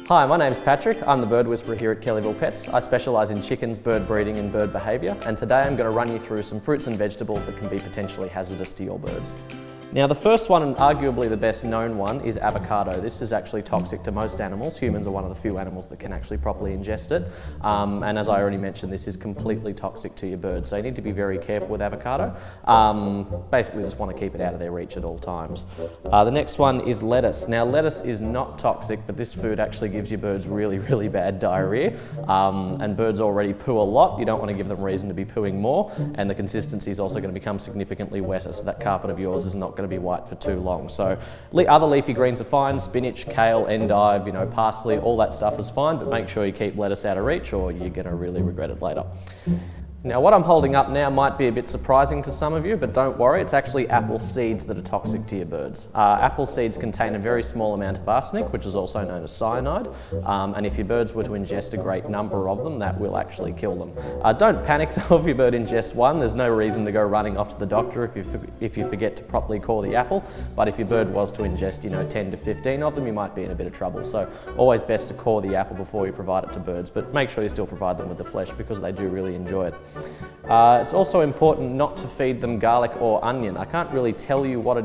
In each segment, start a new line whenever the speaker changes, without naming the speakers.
Hi, my name's Patrick. I'm the bird whisperer here at Kellyville Pets. I specialise in chickens, bird breeding and bird behaviour, and today I'm going to run you through some fruits and vegetables that can be potentially hazardous to your birds. Now the first one, and arguably the best known one, is avocado. This is actually toxic to most animals. Humans are one of the few animals that can actually properly ingest it. And as I already mentioned, this is completely toxic to your birds. So you need to be very careful with avocado. Basically just want to keep it out of their reach at all times. The next one is lettuce. Now lettuce is not toxic, but this food actually gives your birds really, really bad diarrhea. And birds already poo a lot. You don't want to give them reason to be pooing more. And the consistency is also going to become significantly wetter, so that carpet of yours is not going to be white for too long. So other leafy greens are fine, spinach, kale, endive, parsley, all that stuff is fine, but make sure you keep lettuce out of reach or you're going to really regret it later. Now what I'm holding up now might be a bit surprising to some of you, but don't worry, it's actually apple seeds that are toxic to your birds. Apple seeds contain a very small amount of arsenic, which is also known as cyanide, and if your birds were to ingest a great number of them, that will actually kill them. Don't panic though if your bird ingests one. There's no reason to go running off to the doctor if you forget to properly core the apple, but if your bird was to ingest 10 to 15 of them, you might be in a bit of trouble. So always best to core the apple before you provide it to birds, but make sure you still provide them with the flesh because they do really enjoy it. It's also important not to feed them garlic or onion. I can't really tell you what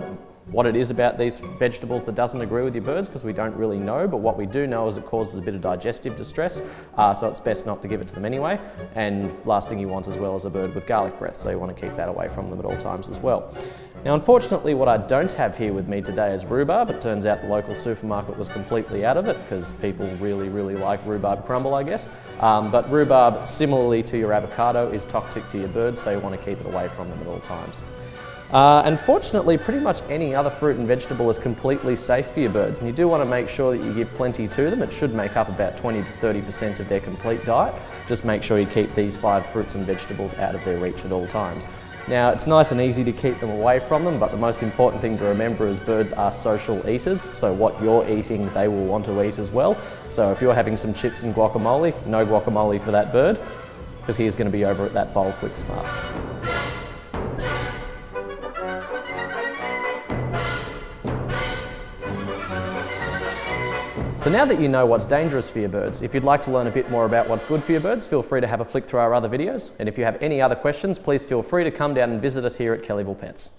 it is about these vegetables that doesn't agree with your birds because we don't really know, but what we do know is it causes a bit of digestive distress, so it's best not to give it to them anyway. And last thing you want as well is a bird with garlic breath, so you want to keep that away from them at all times as well. Now unfortunately what I don't have here with me today is rhubarb. It turns out the local supermarket was completely out of it because people really, really like rhubarb crumble, I guess. But rhubarb, similarly to your avocado, is toxic to your birds, so you want to keep it away from them at all times. Unfortunately, pretty much any other fruit and vegetable is completely safe for your birds, and you do want to make sure that you give plenty to them. It should make up about 20 to 30% of their complete diet. Just make sure you keep these 5 fruits and vegetables out of their reach at all times. Now, it's nice and easy to keep them away from them, but the most important thing to remember is birds are social eaters, so what you're eating, they will want to eat as well. So if you're having some chips and guacamole, no guacamole for that bird, because he is going to be over at that bowl quick smart. So now that you know what's dangerous for your birds, if you'd like to learn a bit more about what's good for your birds, feel free to have a flick through our other videos. And if you have any other questions, please feel free to come down and visit us here at Kellyville Pets.